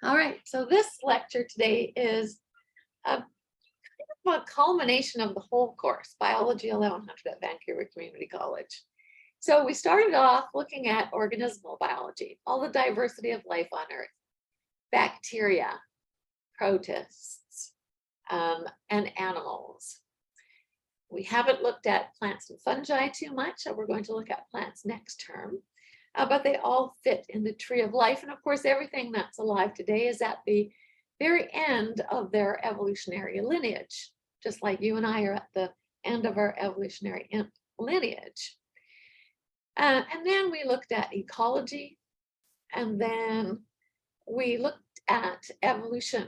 All right, so this lecture today is a culmination of the whole course, Biology 1100 at Vancouver Community College. So we started off looking at organismal biology, all the diversity of life on Earth, bacteria, protists, and animals. We haven't looked at plants and fungi too much, so we're going to look at plants next term. But they all fit in the tree of life. And of course, everything that's alive today is at the very end of their evolutionary lineage, just like you and I are at the end of our evolutionary lineage. And then we looked at ecology, and then we looked at evolution.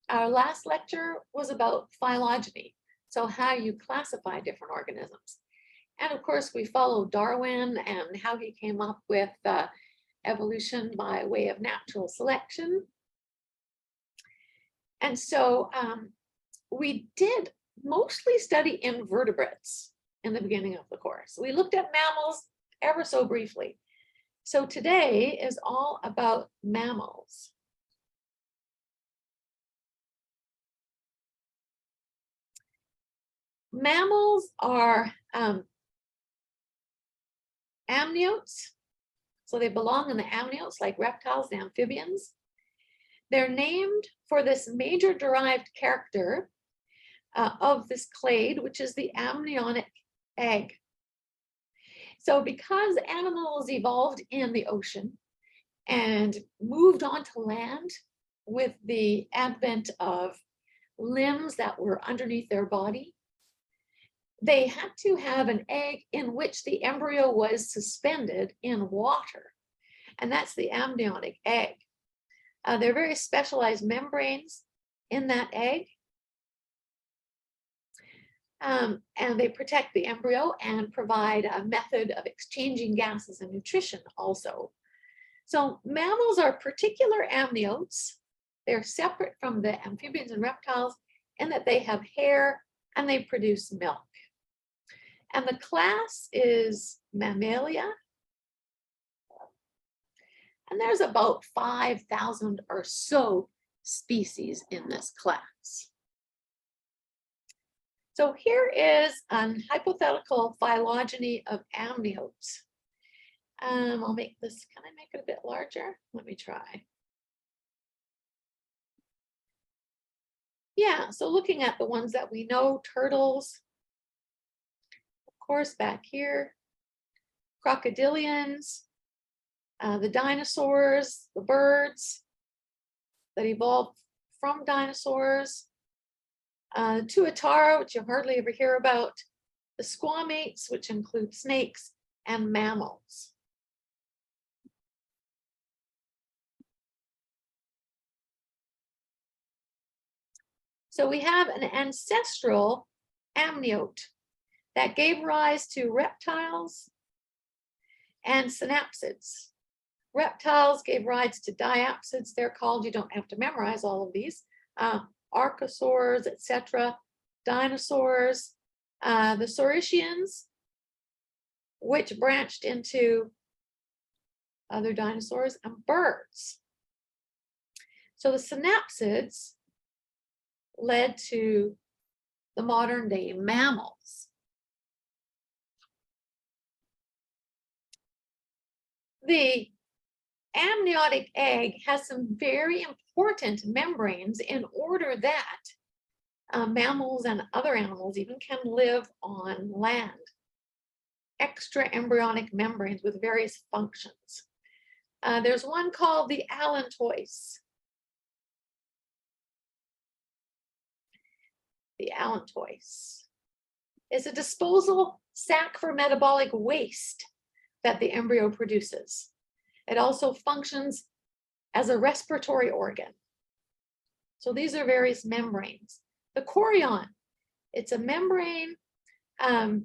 Our last lecture was about phylogeny, so how you classify different organisms. And of course, we followed Darwin and how he came up with evolution by way of natural selection. And so we did mostly study invertebrates in the beginning of the course. We looked at mammals ever so briefly. So today is all about mammals. Mammals are amniotes, so they belong in the amniotes like reptiles and amphibians. They're named for this major derived character of this clade, which is the amniotic egg. So because animals evolved in the ocean and moved onto land with the advent of limbs that were underneath their body, they had to have an egg in which the embryo was suspended in water, and that's the amniotic egg. There are very specialized membranes in that egg, and they protect the embryo and provide a method of exchanging gases and nutrition also. So mammals are particular amniotes. They're separate from the amphibians and reptiles in that they have hair and they produce milk. And the class is Mammalia. And there's about 5,000 or so species in this class. So here is a hypothetical phylogeny of amniotes. I'll make this, can I make it a bit larger? Let me try. Yeah, so looking at the ones that we know, turtles, of course, back here, crocodilians, the dinosaurs, the birds that evolved from dinosaurs, tuatara, which you hardly ever hear about, the squamates, which include snakes, and mammals. So we have an ancestral amniote that gave rise to reptiles and synapsids. Reptiles gave rise to diapsids, they're called, you don't have to memorize all of these, archosaurs, etc., dinosaurs, the saurischians, which branched into other dinosaurs, and birds. So the synapsids led to the modern day mammals. The amniotic egg has some very important membranes in order that mammals and other animals even can live on land. Extra embryonic membranes with various functions. There's one called the allantois. The allantois is a disposal sac for metabolic waste that the embryo produces. It also functions as a respiratory organ. So these are various membranes. The chorion, it's a membrane that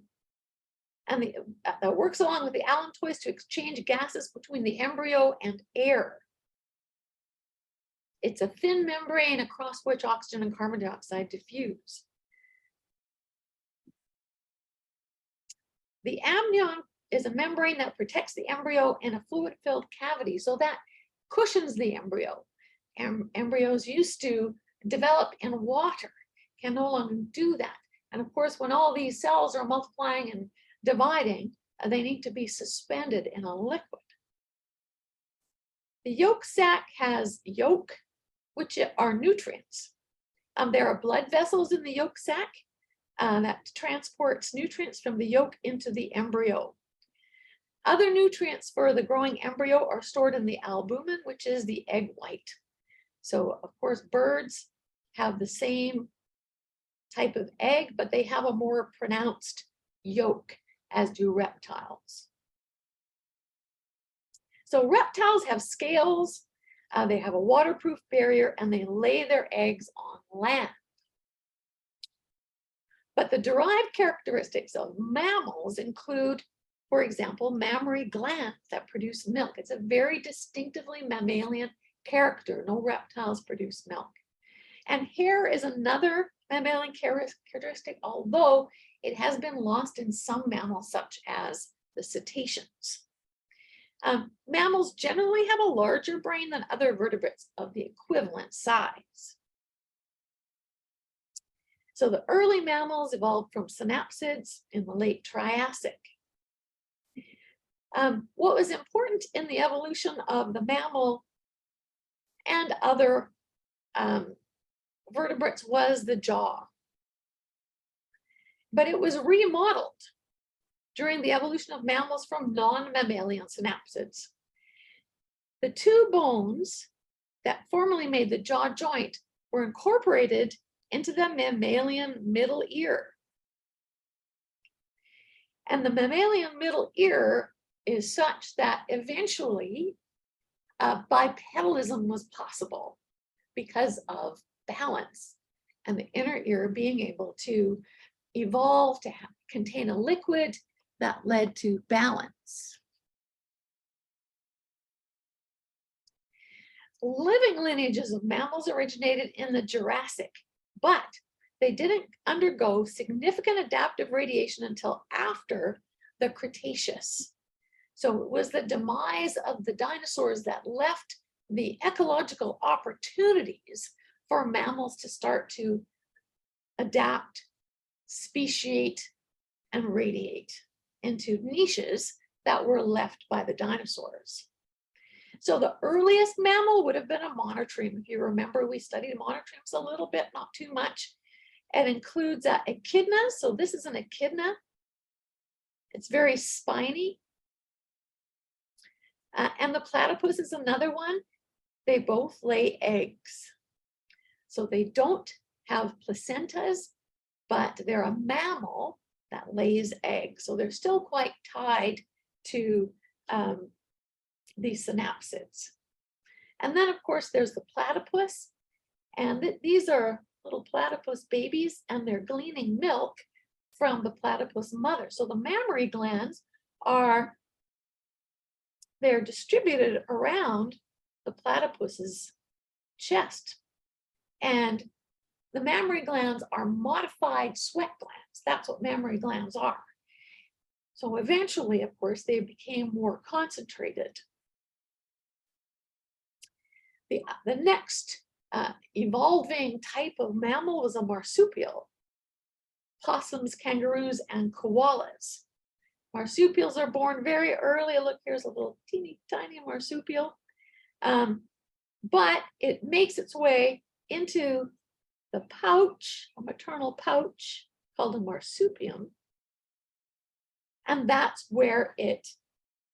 works along with the allantois to exchange gases between the embryo and air. It's a thin membrane across which oxygen and carbon dioxide diffuse. The amnion is a membrane that protects the embryo in a fluid-filled cavity, so that cushions the embryo. embryos used to develop in water can no longer do that. And of course, when all these cells are multiplying and dividing, they need to be suspended in a liquid. The yolk sac has yolk, which are nutrients. There are blood vessels in the yolk sac that transports nutrients from the yolk into the embryo. Other nutrients for the growing embryo are stored in the albumin, which is the egg white. So of course, birds have the same type of egg, but they have a more pronounced yolk, as do reptiles. So reptiles have scales, they have a waterproof barrier, and they lay their eggs on land. But the derived characteristics of mammals include, for example, mammary glands that produce milk. It's a very distinctively mammalian character. No reptiles produce milk. And hair is another mammalian characteristic, although it has been lost in some mammals, such as the cetaceans. Mammals generally have a larger brain than other vertebrates of the equivalent size. So the early mammals evolved from synapsids in the late Triassic. What was important in the evolution of the mammal and other vertebrates was the jaw. But it was remodeled during the evolution of mammals from non-mammalian synapsids. The two bones that formerly made the jaw joint were incorporated into the mammalian middle ear. And the mammalian middle ear is such that eventually bipedalism was possible because of balance, and the inner ear being able to evolve to contain a liquid that led to balance. Living lineages of mammals originated in the Jurassic, but they didn't undergo significant adaptive radiation until after the Cretaceous. So it was the demise of the dinosaurs that left the ecological opportunities for mammals to start to adapt, speciate, and radiate into niches that were left by the dinosaurs. So the earliest mammal would have been a monotreme. If you remember, we studied monotremes a little bit, not too much. It includes echidna. So this is an echidna. It's very spiny. And the platypus is another one. They both lay eggs. So they don't have placentas, but they're a mammal that lays eggs. So they're still quite tied to these synapsids. And then, of course, there's the platypus. And these are little platypus babies, and they're gleaning milk from the platypus mother. So the mammary glands they're distributed around the platypus's chest. And the mammary glands are modified sweat glands. That's what mammary glands are. So eventually, of course, they became more concentrated. The next evolving type of mammal was a marsupial. Possums, kangaroos, and koalas. Marsupials are born very early. Look, here's a little teeny tiny marsupial. But it makes its way into the pouch, a maternal pouch called a marsupium. And that's where it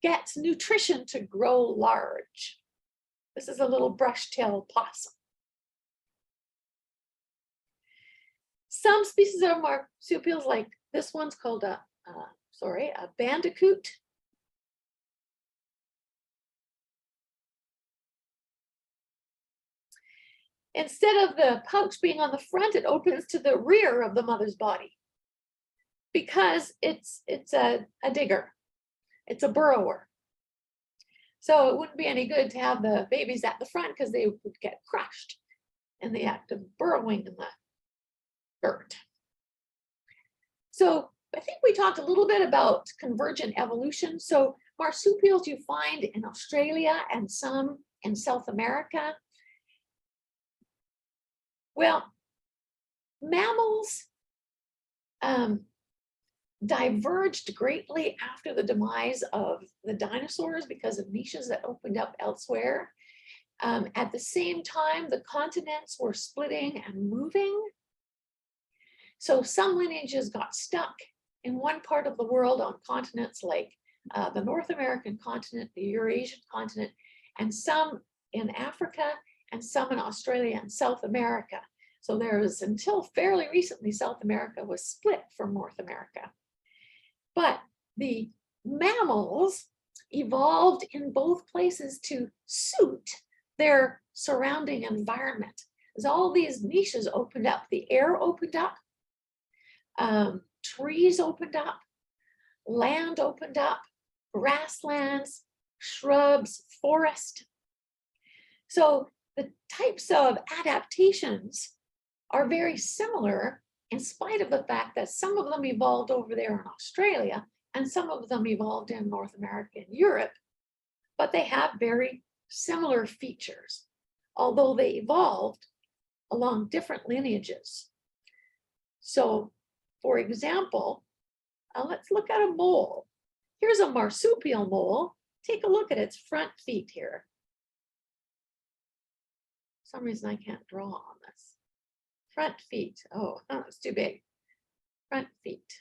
gets nutrition to grow large. This is a little brush-tailed possum. Some species of marsupials, like this one's called a bandicoot. Instead of the pouch being on the front, it opens to the rear of the mother's body because it's a digger. It's a burrower. So it wouldn't be any good to have the babies at the front because they would get crushed in the act of burrowing in the dirt. So I think we talked a little bit about convergent evolution. So marsupials you find in Australia and some in South America. Well, mammals diverged greatly after the demise of the dinosaurs because of niches that opened up elsewhere. At the same time, the continents were splitting and moving. So some lineages got stuck in one part of the world on continents like the North American continent, the Eurasian continent, and some in Africa, and some in Australia and South America. So there was, until fairly recently, South America was split from North America. But the mammals evolved in both places to suit their surrounding environment. As all these niches opened up, the air opened up, trees opened up, land opened up, grasslands, shrubs, forest. So the types of adaptations are very similar, in spite of the fact that some of them evolved over there in Australia and some of them evolved in North America and Europe, but they have very similar features, although they evolved along different lineages. So, for example, let's look at a mole. Here's a marsupial mole. Take a look at its front feet here. For some reason I can't draw on this. Front feet. Oh, it's too big. Front feet.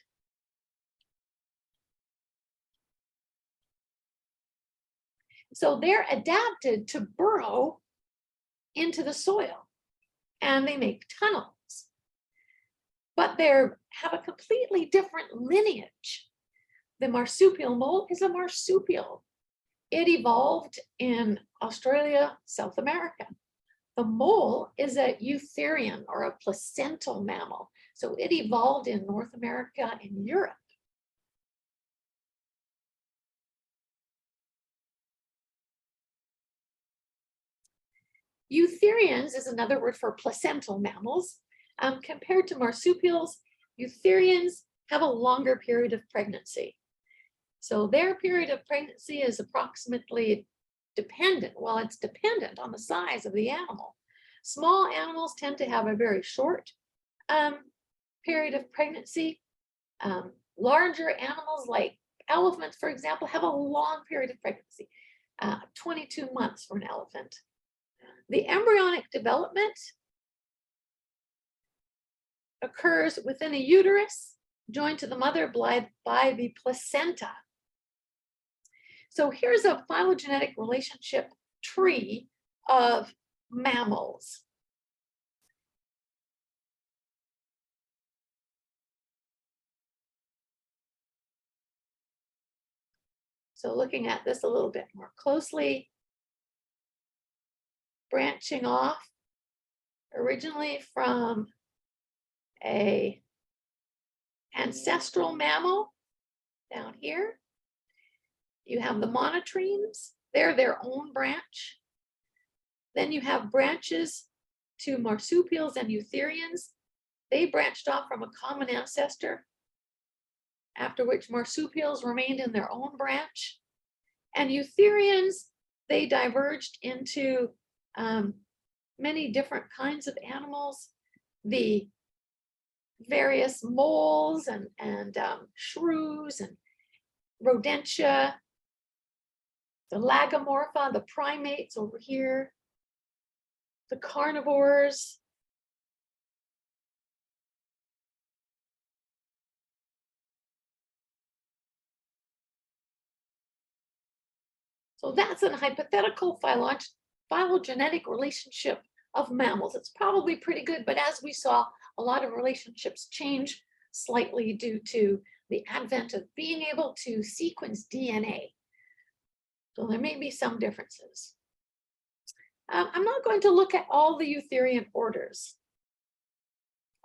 So they're adapted to burrow into the soil, and they make tunnels. But they have a completely different lineage. The marsupial mole is a marsupial. It evolved in Australia, South America. The mole is a eutherian, or a placental mammal. So it evolved in North America and Europe. Eutherians is another word for placental mammals. Compared to marsupials, eutherians have a longer period of pregnancy. So their period of pregnancy is approximately dependent, well, it's dependent on the size of the animal. Small animals tend to have a very short period of pregnancy. Larger animals like elephants, for example, have a long period of pregnancy, 22 months for an elephant. The embryonic development occurs within a uterus joined to the mother by the placenta. So here's a phylogenetic relationship tree of mammals. So looking at this a little bit more closely, branching off originally from an ancestral mammal down here. You have the monotremes, they're their own branch. Then you have branches to marsupials and eutherians. They branched off from a common ancestor, after which marsupials remained in their own branch. And eutherians, they diverged into many different kinds of animals. The various moles and shrews and rodentia, the lagomorpha, the primates over here, the carnivores. So that's a hypothetical phylogenetic relationship of mammals. It's probably pretty good, but as we saw, a lot of relationships change slightly due to the advent of being able to sequence DNA. So there may be some differences. I'm not going to look at all the eutherian orders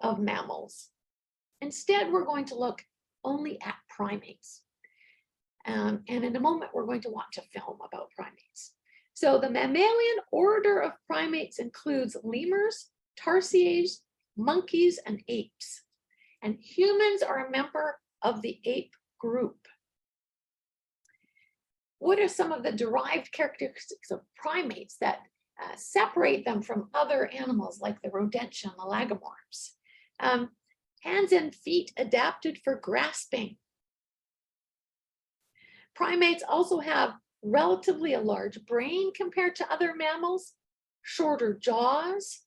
of mammals. Instead, we're going to look only at primates. And in a moment, we're going to watch a film about primates. So the mammalian order of primates includes lemurs, tarsiers, monkeys, and apes. And humans are a member of the ape group. What are some of the derived characteristics of primates that separate them from other animals like the rodentia and the lagomorphs. Hands and feet adapted for grasping. Primates also have relatively a large brain compared to other mammals, shorter jaws,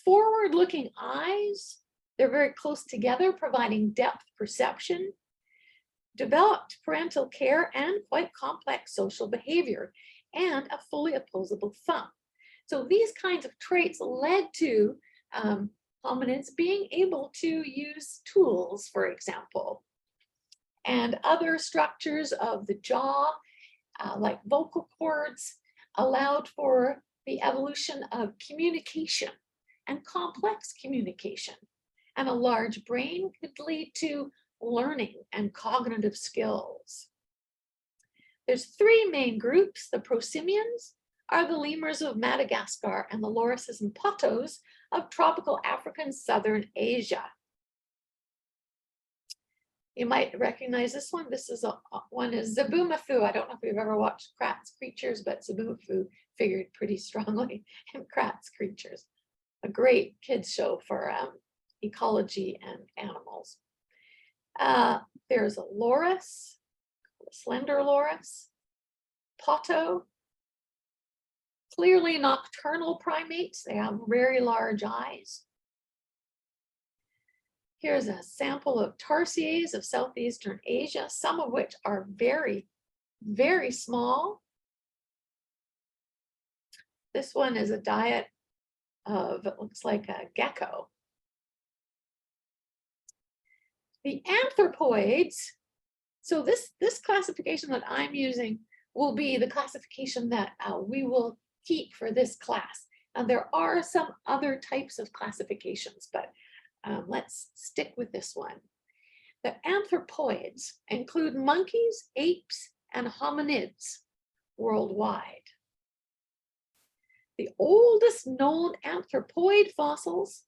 forward-looking eyes. They're very close together, providing depth perception, developed parental care, and quite complex social behavior, and a fully opposable thumb. So these kinds of traits led to hominids being able to use tools, for example, and other structures of the jaw, like vocal cords, allowed for the evolution of communication and complex communication. And a large brain could lead to learning and cognitive skills. There's three main groups. The prosimians are the lemurs of Madagascar and the lorises and potos of tropical Africa and southern Asia. You might recognize this one. This is one is Zabumafu. I don't know if you've ever watched Kratz Creatures, but Zabumafu figured pretty strongly in Kratz Creatures. A great kids show for ecology and animals. There's a loris, a slender loris, poto, clearly nocturnal primates. They have very large eyes. Here's a sample of tarsiers of southeastern Asia, some of which are very, very small. This one is a diet of, it looks like a gecko. The anthropoids, so this classification that I'm using will be the classification that we will keep for this class. And there are some other types of classifications, but let's stick with this one. The anthropoids include monkeys, apes, and hominids worldwide. The oldest known anthropoid fossils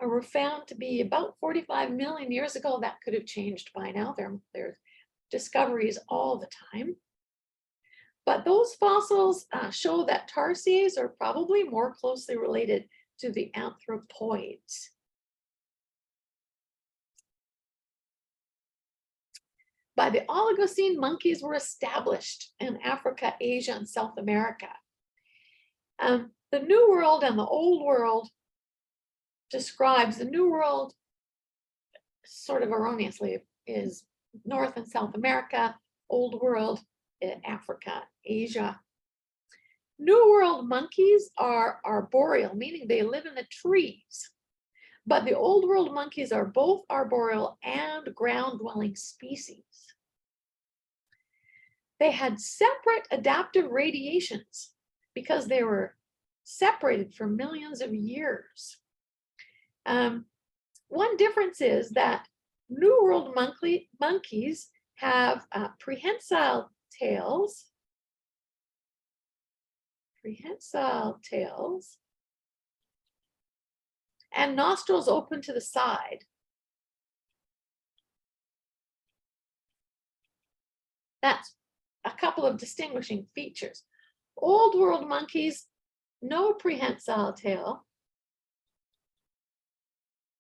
were found to be about 45 million years ago. That could have changed by now. There discoveries all the time. But those fossils show that tarsiers are probably more closely related to the anthropoids. By the Oligocene, monkeys were established in Africa, Asia, and South America. The New World and the Old World describes the New World, sort of erroneously, is North and South America, Old World, Africa, Asia. New World monkeys are arboreal, meaning they live in the trees. But the Old World monkeys are both arboreal and ground-dwelling species. They had separate adaptive radiations because they were separated for millions of years. One difference is that New World monkeys have prehensile tails, and nostrils open to the side. That's a couple of distinguishing features. Old World monkeys, no prehensile tail.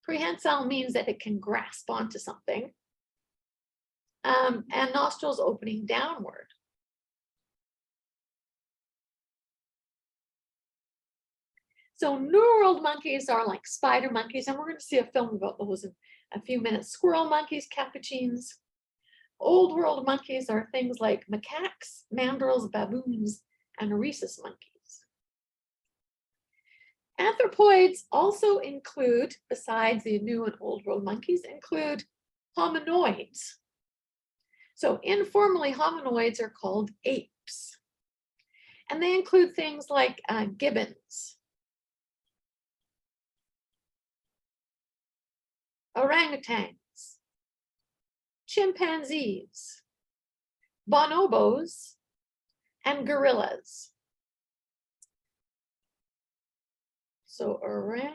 Prehensile means that it can grasp onto something. And nostrils opening downward. So New World monkeys are like spider monkeys, and we're going to see a film about those in a few minutes. Squirrel monkeys, capuchins. Old World monkeys are things like macaques, mandrills, baboons, and rhesus monkeys. Anthropoids also include, besides the New and Old World monkeys, include hominoids. So informally, hominoids are called apes. And they include things like gibbons, orangutans, chimpanzees, bonobos, and gorillas. So orangutans,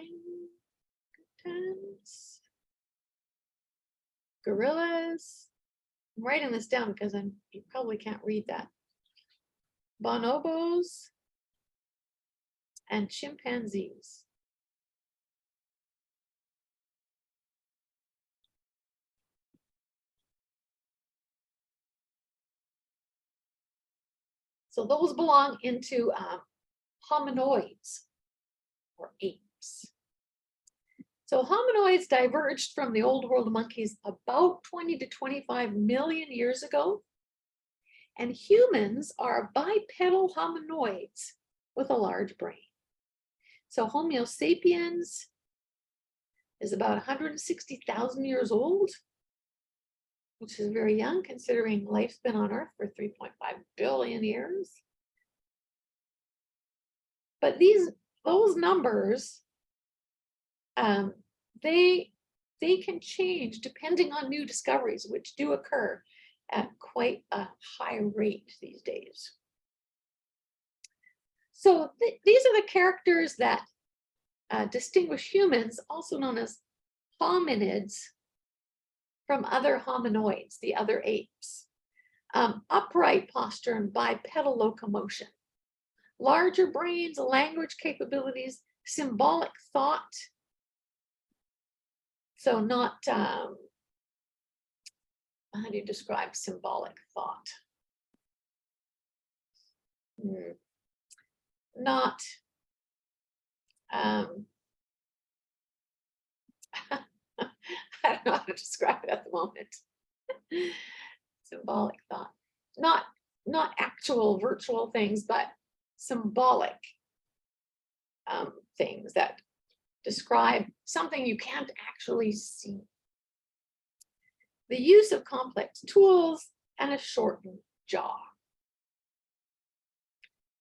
gorillas. I'm writing this down because you probably can't read that. Bonobos, and chimpanzees. So those belong into hominoids or apes. So hominoids diverged from the old world monkeys about 20 to 25 million years ago. And humans are bipedal hominoids with a large brain. So Homo sapiens is about 160,000 years old, which is very young considering life's been on Earth for 3.5 billion years. But those numbers, they can change depending on new discoveries, which do occur at quite a high rate these days. So these are the characters that distinguish humans, also known as hominids, from other hominoids, the other apes. Upright posture and bipedal locomotion. Larger brains, language capabilities, symbolic thought. So not, how do you describe symbolic thought? Not, I don't know how to describe it at the moment. Symbolic thought. Not actual virtual things, but symbolic things that describe something you can't actually see. The use of complex tools and a shortened jaw.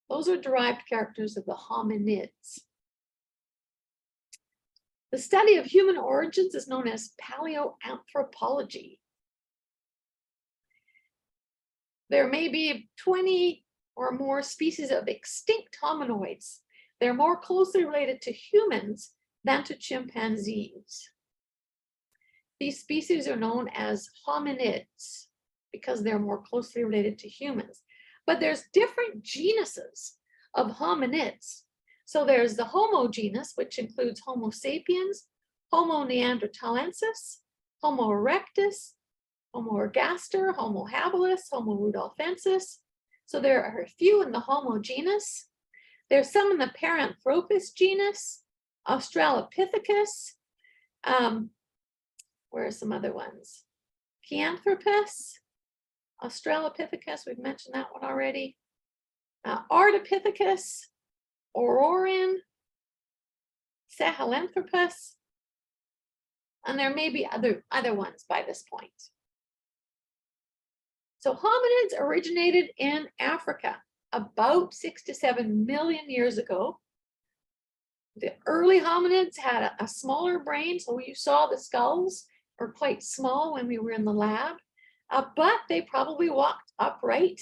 Those are derived characters of the hominids. The study of human origins is known as paleoanthropology. There may be 20 or more species of extinct hominoids. They're more closely related to humans than to chimpanzees. These species are known as hominids because they're more closely related to humans. But there's different genuses of hominids. So there's the Homo genus, which includes Homo sapiens, Homo neanderthalensis, Homo erectus, Homo ergaster, Homo habilis, Homo rudolfensis. So there are a few in the Homo genus. There's some in the Paranthropus genus, Australopithecus. Where are some other ones? Chianthropus, Australopithecus, we've mentioned that one already. Ardipithecus, Auroran, Sahelanthropus, and there may be other ones by this point. So hominids originated in Africa about 6 to 7 million years ago. The early hominids had a smaller brain, so you saw the skulls were quite small when we were in the lab, but they probably walked upright,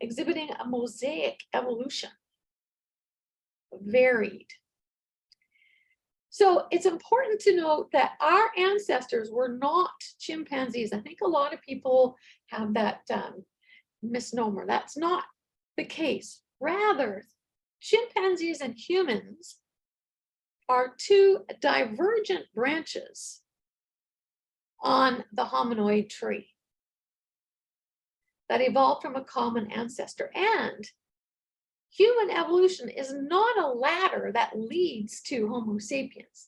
exhibiting a mosaic evolution, varied. So it's important to note that our ancestors were not chimpanzees. I think a lot of people have that misnomer. That's not the case. Rather, chimpanzees and humans are two divergent branches on the hominoid tree that evolved from a common ancestor. And human evolution is not a ladder that leads to Homo sapiens.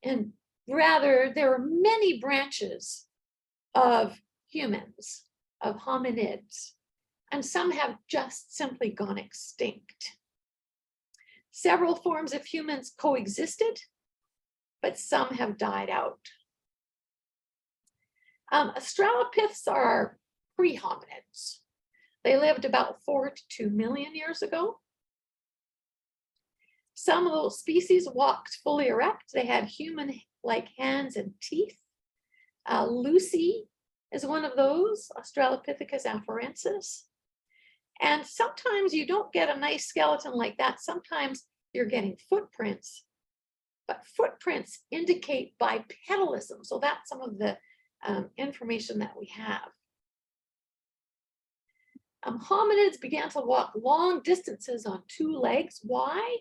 And rather, there are many branches of humans, of hominids, and some have just simply gone extinct. Several forms of humans coexisted, but some have died out. Australopiths are pre-hominids. They lived about 4 to 2 million years ago. Some of those species walked fully erect. They had human-like hands and teeth. Lucy is one of those, Australopithecus afarensis. And sometimes you don't get a nice skeleton like that. Sometimes you're getting footprints, but footprints indicate bipedalism. So that's some of the information that we have. Hominids began to walk long distances on two legs. Why?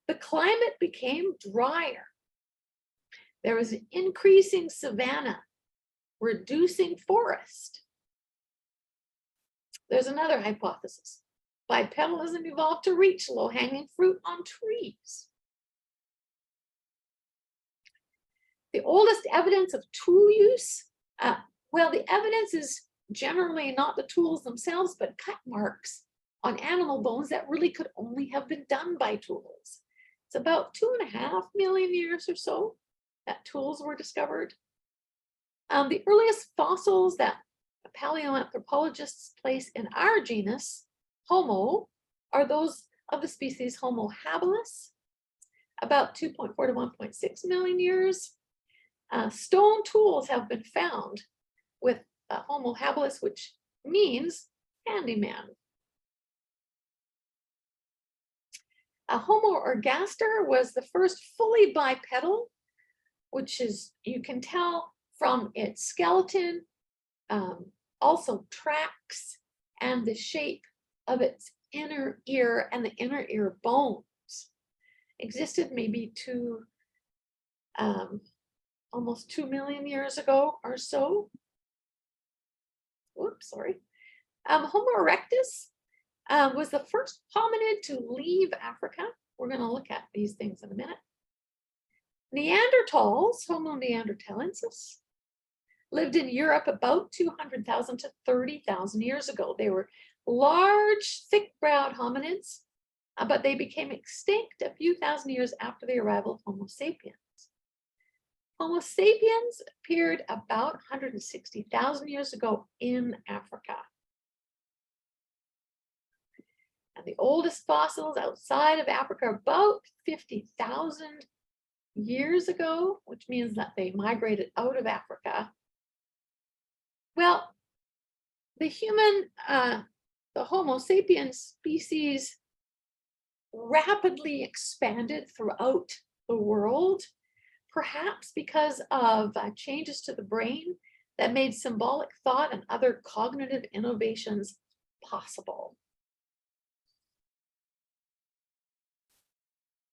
The climate became drier. There was an increasing savanna, reducing forest. There's another hypothesis. Bipedalism evolved to reach low-hanging fruit on trees. The oldest evidence of tool use, well, the evidence is generally not the tools themselves, but cut marks on animal bones that really could only have been done by tools. It's about 2.5 million years or so that tools were discovered. The earliest fossils that paleoanthropologists place in our genus, Homo, are those of the species Homo habilis, about 2.4 to 1.6 million years. Stone tools have been found with Homo habilis, which means handyman. Homo ergaster was the first fully bipedal, which is, you can tell from its skeleton, also tracks, and the shape of its inner ear and the inner ear bones. Existed maybe almost 2 million years ago or so. Whoops, sorry. Homo erectus was the first hominid to leave Africa. We're going to look at these things in a minute. Neanderthals, Homo neanderthalensis, lived in Europe about 200,000 to 30,000 years ago. They were large, thick-browed hominids, but they became extinct a few thousand years after the arrival of Homo sapiens. Homo sapiens appeared about 160,000 years ago in Africa. And the oldest fossils outside of Africa are about 50,000 years ago, which means that they migrated out of Africa. Well, the Homo sapiens species rapidly expanded throughout the world, perhaps because of changes to the brain that made symbolic thought and other cognitive innovations possible.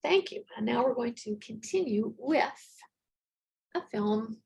Thank you. And now we're going to continue with a film